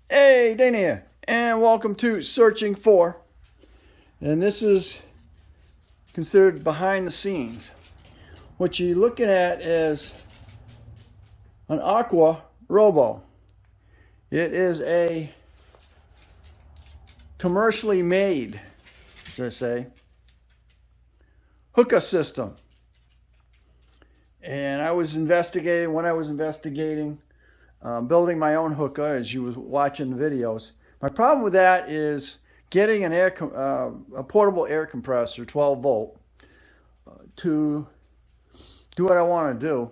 Hey, Dana here, and welcome to Searching For. And this is considered behind the scenes. What you're looking at is an AquaRobo. It is a commercially made, should I say, hookah system. And when I was investigating building my own hookah, as you were watching the videos. My problem with that is getting a portable air compressor, 12 volt, to do what I want to do.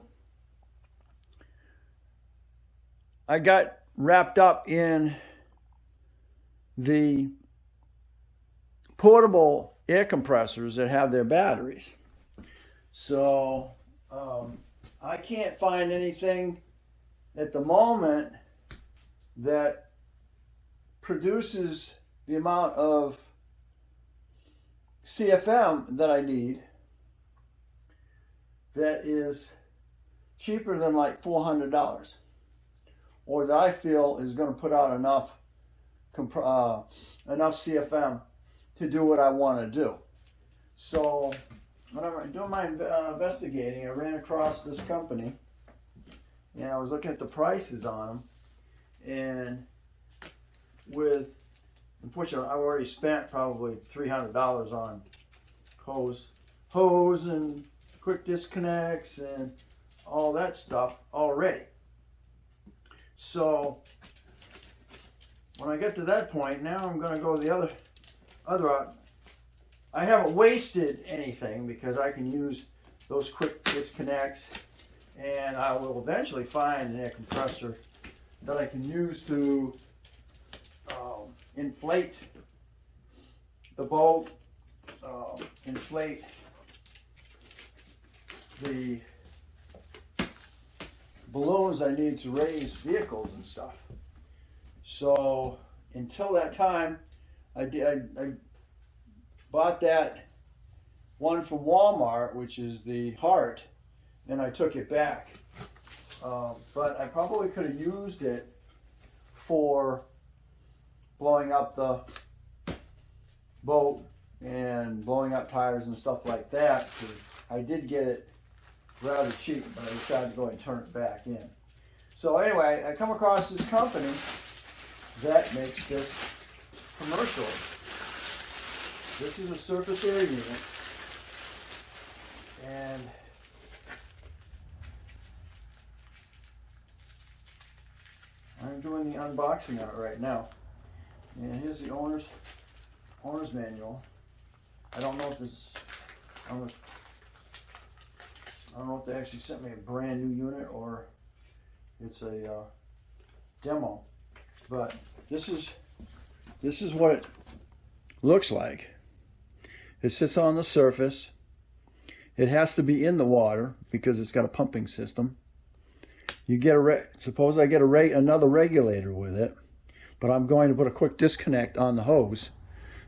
I got wrapped up in the portable air compressors that have their batteries. So I can't find anything at the moment that produces the amount of CFM that I need that is cheaper than like $400, or that I feel is going to put out enough CFM to do what I want to do. So when I'm doing my investigating, I ran across this company. And I was looking at the prices on them, and unfortunately, I've already spent probably $300 on hose and quick disconnects and all that stuff already. So when I get to that point, now I'm going to go the other route. I haven't wasted anything because I can use those quick disconnects. And I will eventually find an air compressor that I can use to inflate the boat, inflate the balloons I need to raise vehicles and stuff. So until that time, I bought that one from Walmart, which is the Heart, and I took it back. But I probably could have used it for blowing up the boat and blowing up tires and stuff like that. I did get it rather cheap, but I decided to go and turn it back in. So anyway, I come across this company that makes this commercial. This is a surface air unit, and I'm doing the unboxing on it right now. And here's the owner's manual. I don't know if I don't know if they actually sent me a brand new unit or it's a demo. But this is what it looks like. It sits on the surface. It has to be in the water because it's got a pumping system. You get suppose I get another regulator with it, but I'm going to put a quick disconnect on the hose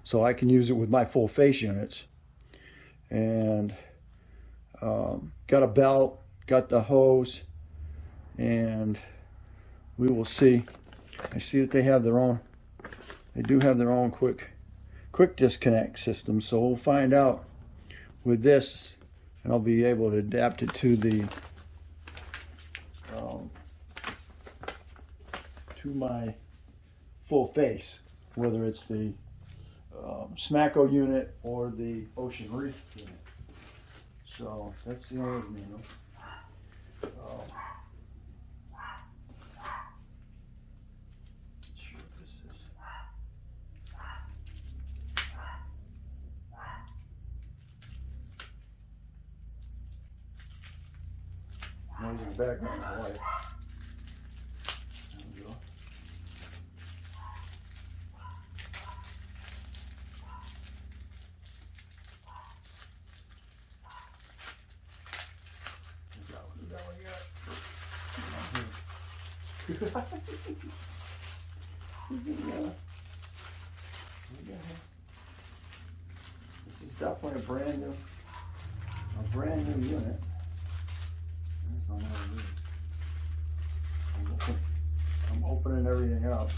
so I can use it with my full face units. And got a belt, got the hose, and we will see. I see that they do have their own quick disconnect system, so we'll find out with this, and I'll be able to adapt it to my full face, whether it's the Smacko unit or the Ocean Reef unit. So that's the owner's manual. Sure this is. Noise in the background, my wife. There we go. This is definitely a brand new unit. I'm opening everything up.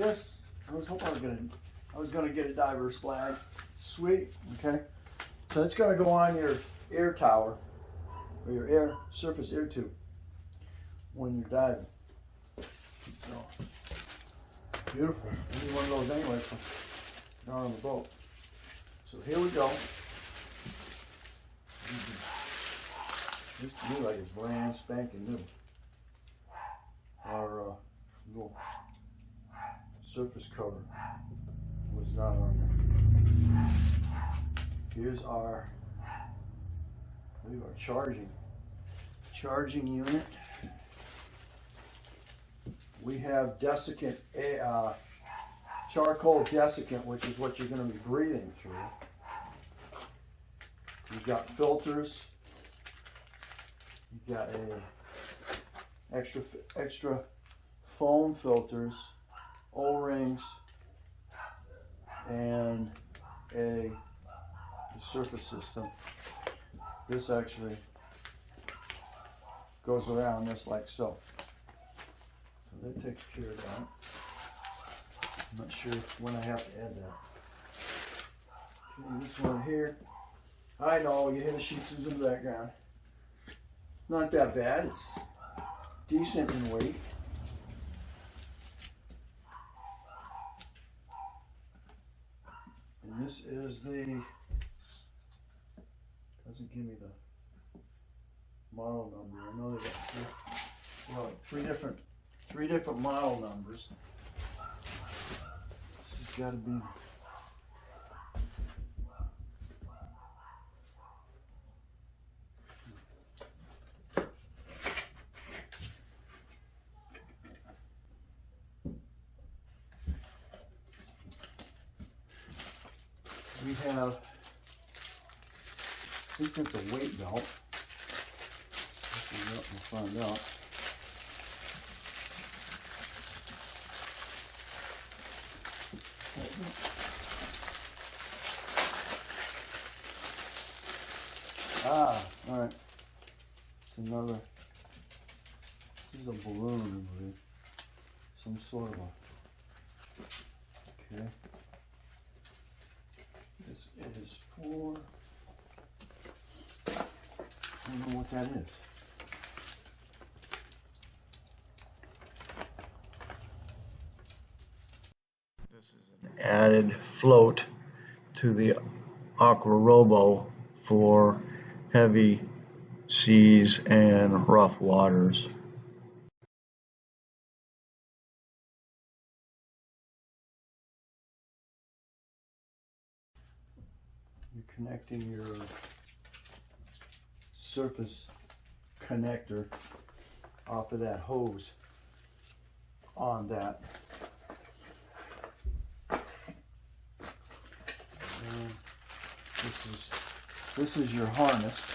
this, I was hoping I was gonna get a diver's flag. Sweet, okay. So it's gonna go on your air tower, or your air surface air tube when you're diving. So beautiful. I need one of those anyway for down on the boat. So here we go. Looks to me like it's brand spanking new. Our little surface cover was not on there. Here's our, I believe our charging unit. We have desiccant, charcoal desiccant, which is what you're going to be breathing through. You've got filters. You've got a extra foam filters, O-rings, and a surface system. This actually goes around just like so. So that takes care of that. I'm not sure when I have to add that. Okay, this one here. I know, you hear the sheets in the background. Not that bad, it's decent in weight. And this is the, doesn't give me the model number. I know they got three different model numbers. This has got to be, we have, I think that's a weight belt. We'll find out. Ah, all right. It's another, this is a balloon, I believe. Some sort of a, okay. This is for, I don't know what that is. This is an added float to the AquaRobo for heavy seas and rough waters. You're connecting your surface connector off of that hose on that. And this is your harness.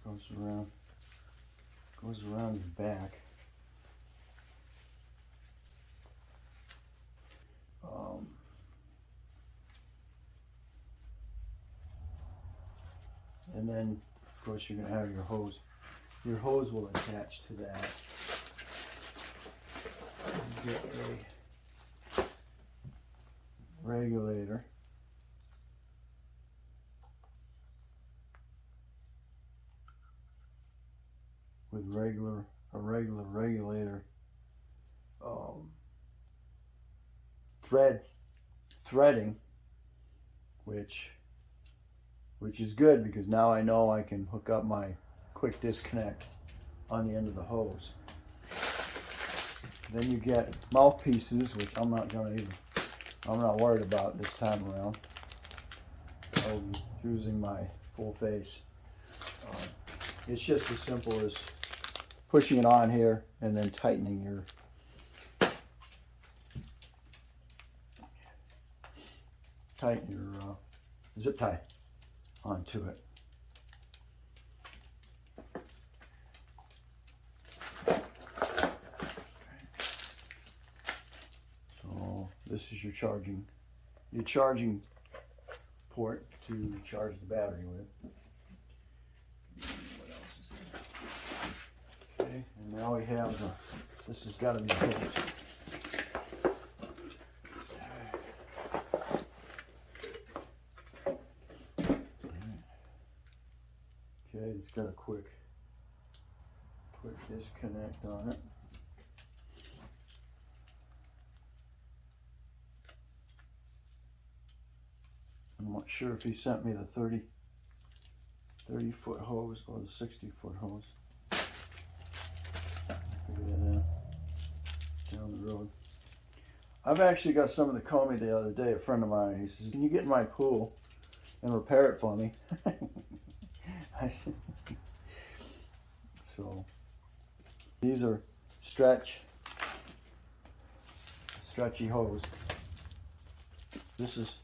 This goes around your back. And then, of course, you're going to have your hose. Your hose will attach to that. You get a regulator. With a regular regulator threading, which is good because now I know I can hook up my quick disconnect on the end of the hose. Then you get mouthpieces, which I'm not worried about this time around. I'll be using my full face. It's just as simple as pushing it on here and then tightening your zip tie onto it. So this is your charging port to charge the battery with. What else is there? Okay, and now we have the, this has got to be fixed. Okay, it's got a quick disconnect on it. I'm not sure if he sent me the 30 foot hose or the 60 foot hose. Figure that out down the road. I've actually got someone that called me the other day, a friend of mine. He says, "Can you get in my pool and repair it for me?" I said, so these are stretchy hose. This is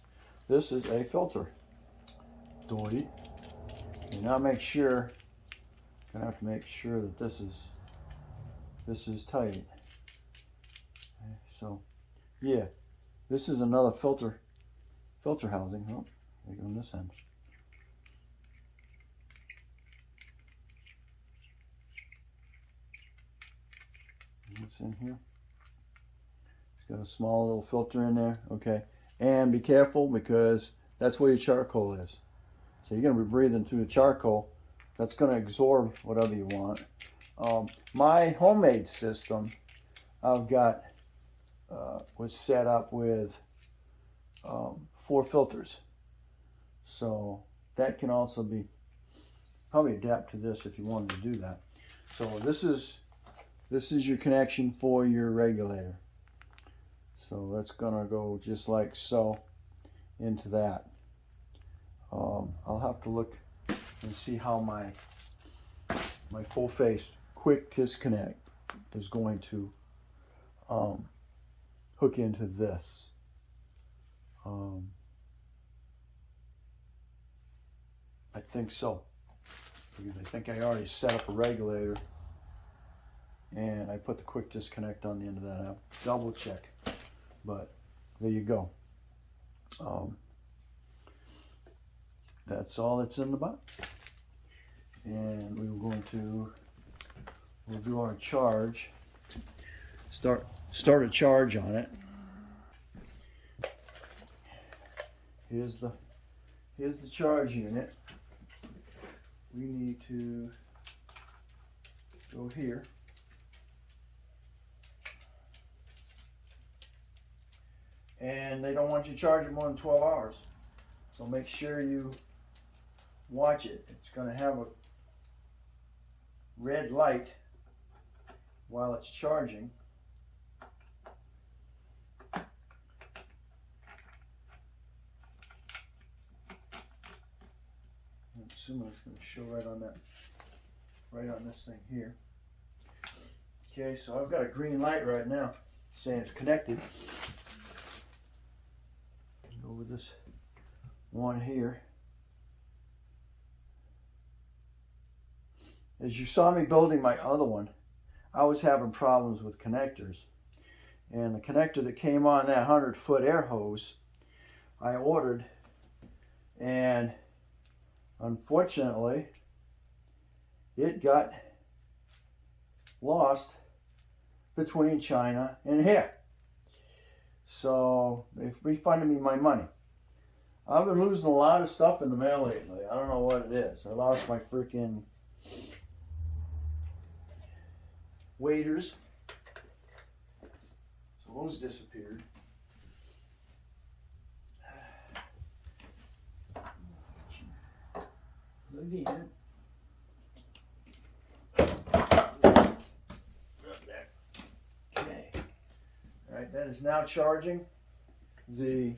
a filter. Doily. And now make sure, gonna have to make sure that this is tight. Okay, so yeah, this is another filter housing. Oh, there you go on this end. What's in here? It's got a small little filter in there. Okay, and be careful because that's where your charcoal is. So you're going to be breathing through the charcoal. That's going to absorb whatever you want. My homemade system, I've got was set up with 4 filters. So that can also be probably adapt to this if you wanted to do that. So this is your connection for your regulator. So that's gonna go just like so into that. I'll have to look and see how my full face quick disconnect is going to hook into this. I think so, because I think I already set up a regulator and I put the quick disconnect on the end of that. I'll double check, but there you go. That's all that's in the box, and we'll do our charge. Start a charge on it. Here's the charge unit. We need to go here. And they don't want you charging more than 12 hours. So make sure you watch it. It's going to have a red light while it's charging. I'm assuming it's going to show right on this thing here. Okay, so I've got a green light right now saying it's connected. Go with this one here. As you saw me building my other one, I was having problems with connectors. And the connector that came on that 100-foot air hose, I ordered, and unfortunately, it got lost between China and here. So they've refunded me my money. I've been losing a lot of stuff in the mail lately. I don't know what it is. I lost my freaking waders. So those disappeared. Again. Okay. All right, that is now charging and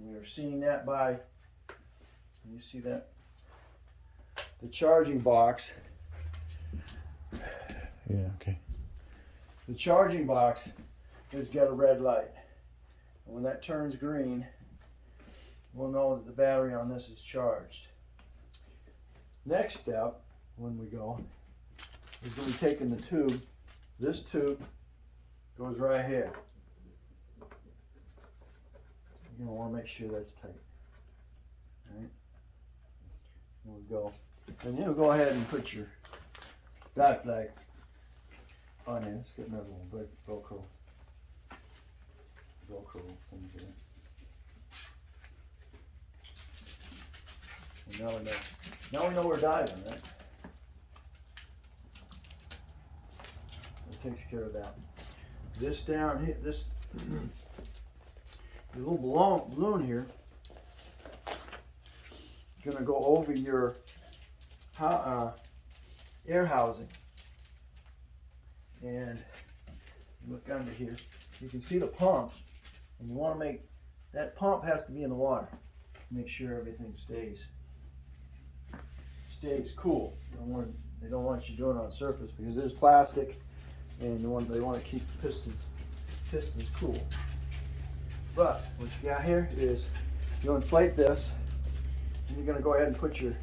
we are seeing that by, you see that? The charging box. Yeah, okay. The charging box has got a red light. And when that turns green, we'll know that the battery on this is charged. Next step, when we go, is going to be taking the tube. This tube goes right here. You're going to want to make sure that's tight. Right? There we go. And you'll go ahead and put your dive flag on it. Let's get another little Velcro thing here. And now we know we're diving, right? It takes care of that. This down here, this the little balloon here, is going to go over your air housing. And look under here, you can see the pump, and you want to make that pump has to be in the water. Make sure everything stays cool. They don't want you doing it on surface because it is plastic, and they want to keep the pistons cool. But what you got here is you'll inflate this, and you're going to go ahead and put your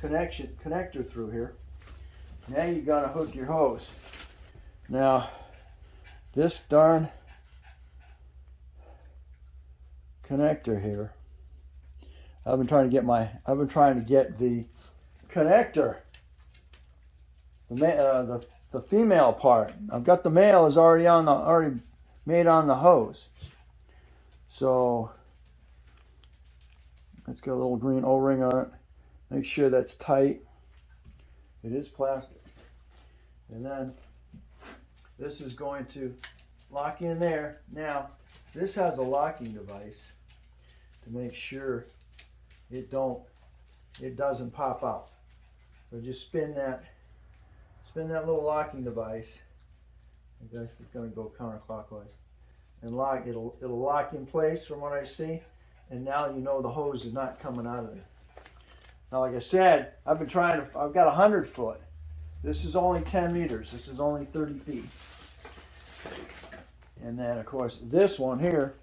connector through here. Now you're going to hook your hose. Now this darn connector here, I've been trying to get the connector, the female part. I've got the male is already made on the hose. So it's got a little green O-ring on it. Make sure that's tight. It is plastic. And then this is going to lock in there. Now this has a locking device to make sure it doesn't pop out. So just spin that little locking device. I guess it's going to go counterclockwise, and it'll lock in place from what I see. And now you know the hose is not coming out of there. Now, like I said, I've got 100 foot. This is only 10 meters. This is only 30 feet. And then, of course, this one here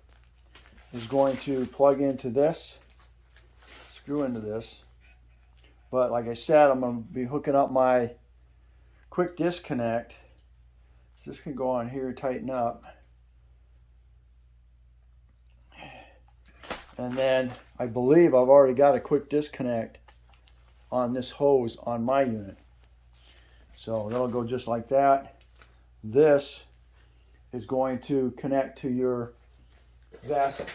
is going to plug into this, screw into this. But like I said, I'm going to be hooking up my quick disconnect. This can go on here, tighten up. And then I believe I've already got a quick disconnect on this hose on my unit. So that'll go just like that. This is going to connect to your vest.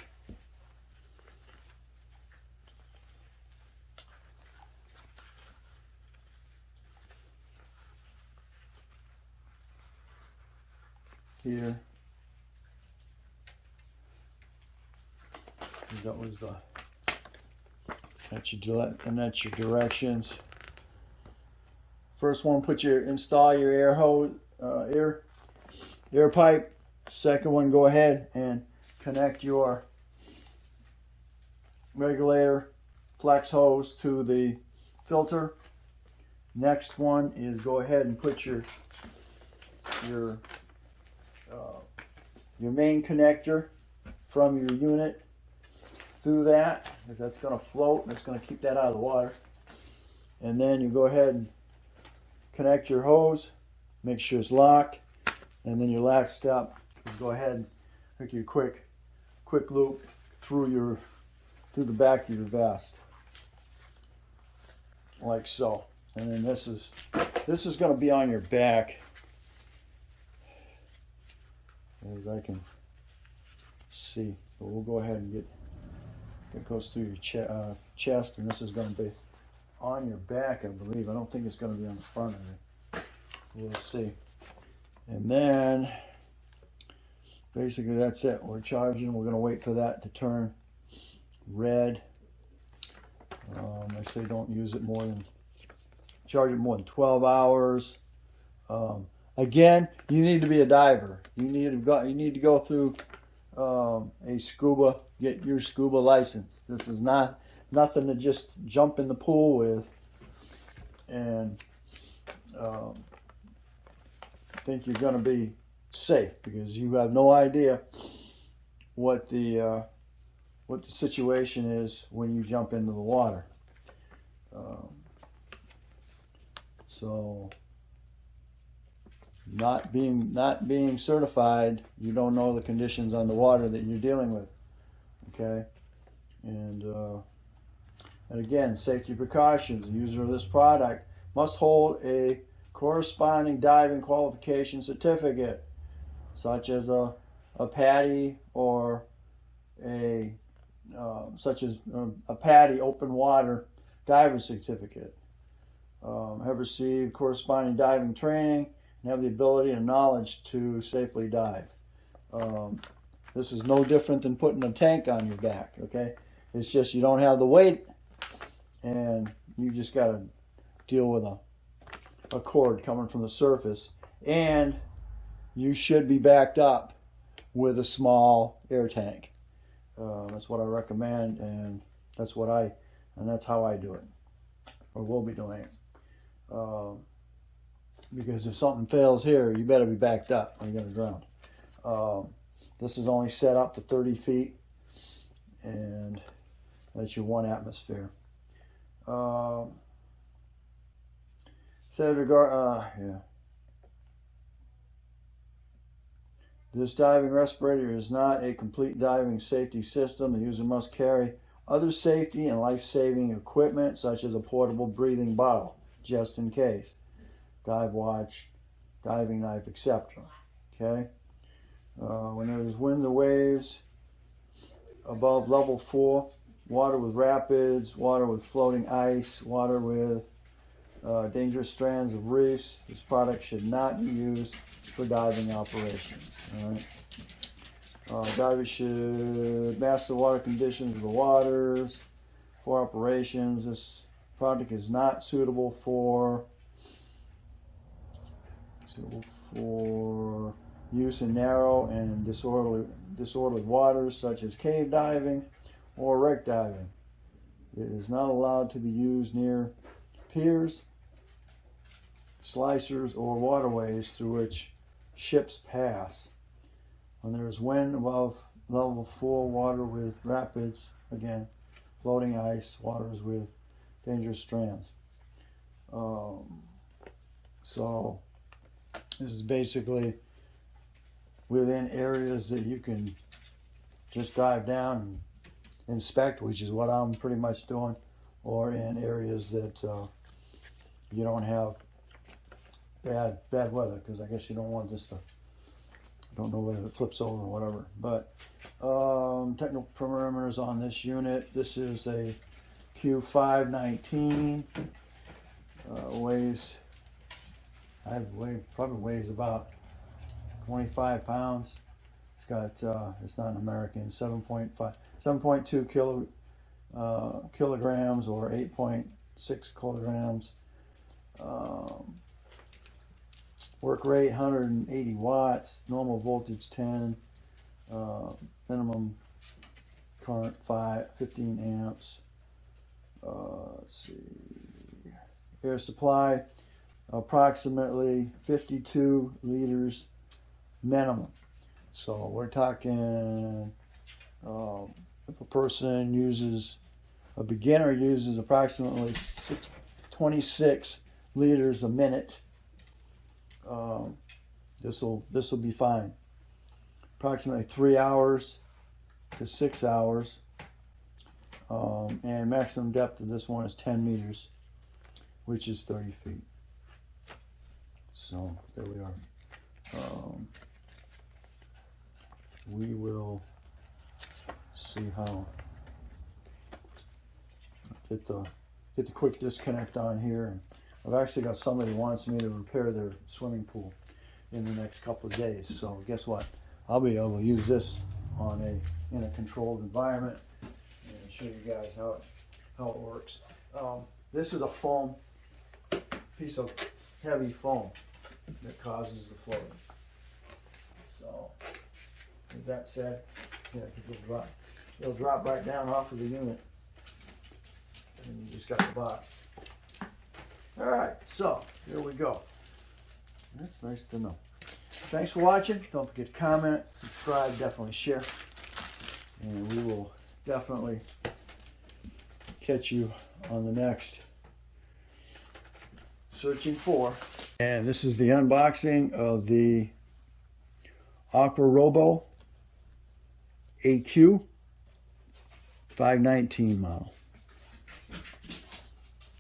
Here. That was that's your directions. First one, install your air hose, air pipe. Second one, go ahead and connect your regulator flex hose to the filter. Next one is go ahead and put your main connector from your unit through that, if that's going to float, that's going to keep that out of the water. And then you go ahead and connect your hose, make sure it's locked, and then your last step is go ahead and hook your quick loop through the back of your vest, like so. And then this is going to be on your back, as I can see. But we'll go ahead and it goes through your chest, and this is going to be on your back, I believe. I don't think it's going to be on the front of it. We'll see. And then basically that's it. We're charging. We're going to wait for that to turn red. I say don't use it charge it more than 12 hours. Again, you need to be a diver. You need to go through get your scuba license. This is nothing to just jump in the pool with and think you're going to be safe, because you have no idea what the situation is when you jump into the water. So not being certified, you don't know the conditions on the water that you're dealing with. Okay, and And again, safety precautions. The user of this product must hold a corresponding diving qualification certificate, such as a PADI or a PADI open water diver certificate. Have received corresponding diving training and have the ability and knowledge to safely dive. This is no different than putting a tank on your back, okay? It's just you don't have the weight and you just got to deal with a cord coming from the surface, and you should be backed up with a small air tank. That's what I recommend, and that's how I do it, or will be doing it. Because if something fails here, you better be backed up or you're going to drown. This is only set up to 30 feet, and that's your 1 atmosphere. This diving respirator is not a complete diving safety system. The user must carry other safety and life-saving equipment, such as a portable breathing bottle, just in case. Dive watch, diving knife, etc. Okay? When there's winds or waves above level 4, water with rapids, water with floating ice, water with dangerous strands of reefs, this product should not be used for diving operations. All right? Divers should master water conditions of the waters for operations. This product is not suitable for use in narrow and disorderly waters, such as cave diving or wreck diving. It is not allowed to be used near piers, slicers, or waterways through which ships pass. When there is wind above level 4, water with rapids, again, floating ice, waters with dangerous strands. So this is basically within areas that you can just dive down and inspect, which is what I'm pretty much doing, or in areas that you don't have bad weather, because I guess you don't want this to, I don't know whether it flips over or whatever. But technical parameters on this unit: this is a Q519, probably weighs about 25 pounds. It's got it's not an American, 7.2 kilograms or 8.6 kilograms. Work rate 180 watts, normal voltage 10, minimum current 15 amps. Let's see, air supply approximately 52 liters minimum. So we're talking if a beginner uses approximately 26 liters a minute, this will be fine. Approximately 3 hours to 6 hours, and maximum depth of this one is 10 meters, which is 30 feet. So there we are. We will see how get the quick disconnect on here. And I've actually got somebody who wants me to repair their swimming pool in the next couple of days. So guess what? I'll be able to use this in a controlled environment and show you guys how it works. This is a piece of heavy foam that causes the floating. So with that said, yeah, it'll drop right down off of the unit, and you just got the box. All right, so here we go. That's nice to know. Thanks for watching. Don't forget to comment, subscribe, definitely share, and we will definitely catch you on the next Searching For. And this is the unboxing of the AquaRobo AQ 519 model.